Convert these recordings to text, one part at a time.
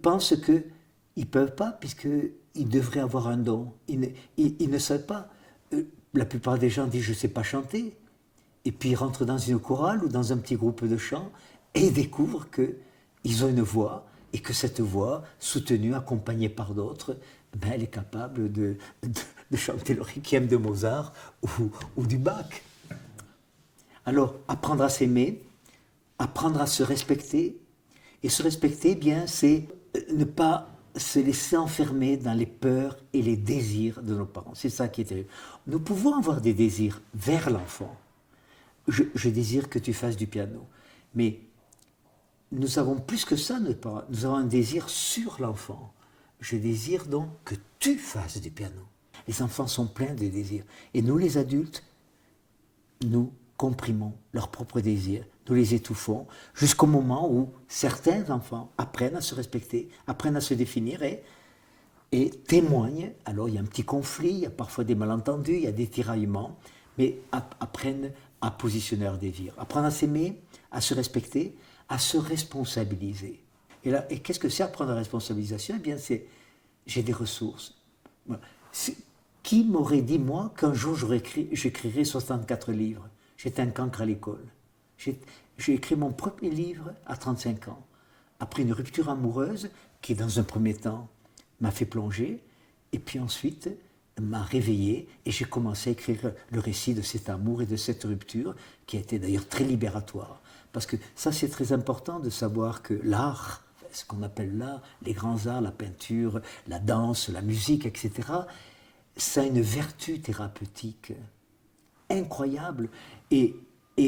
pensent qu'ils ne peuvent pas, puisqu'ils devraient avoir un don. Ils ne savent pas. La plupart des gens disent « je ne sais pas chanter ». Et puis ils rentrent dans une chorale ou dans un petit groupe de chant et ils découvrent qu'ils ont une voix et que cette voix, soutenue, accompagnée par d'autres, ben, elle est capable de chanter le requiem de Mozart ou du Bach. Alors, apprendre à s'aimer, apprendre à se respecter. Et se respecter, eh bien, c'est ne pas se laisser enfermer dans les peurs et les désirs de nos parents. C'est ça qui est terrible. Nous pouvons avoir des désirs vers l'enfant. Je désire que tu fasses du piano. Mais nous avons plus que ça, nos parents. Nous avons un désir sur l'enfant. Je désire donc que tu fasses du piano. Les enfants sont pleins de désirs. Et nous, les adultes, nous comprimons leurs propres désirs. Nous les étouffons jusqu'au moment où certains enfants apprennent à se respecter, apprennent à se définir et témoignent. Alors il y a un petit conflit, il y a parfois des malentendus, il y a des tiraillements, mais apprennent à positionner leurs désirs. Apprendre à s'aimer, à se respecter, à se responsabiliser. Et qu'est-ce que c'est apprendre la responsabilisation? Eh bien, j'ai des ressources. Qui m'aurait dit, moi, qu'un jour j'écrirais 64 livres? J'étais un cancre à l'école. J'ai écrit mon premier livre à 35 ans. Après une rupture amoureuse qui, dans un premier temps, m'a fait plonger, et puis ensuite m'a réveillé, et j'ai commencé à écrire le récit de cet amour et de cette rupture, qui a été d'ailleurs très libératoire. Parce que ça, c'est très important de savoir que l'art, ce qu'on appelle l'art, les grands arts, la peinture, la danse, la musique, etc., ça a une vertu thérapeutique incroyable et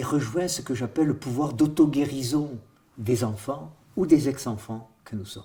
rejoint ce que j'appelle le pouvoir d'auto-guérison des enfants ou des ex-enfants que nous sommes.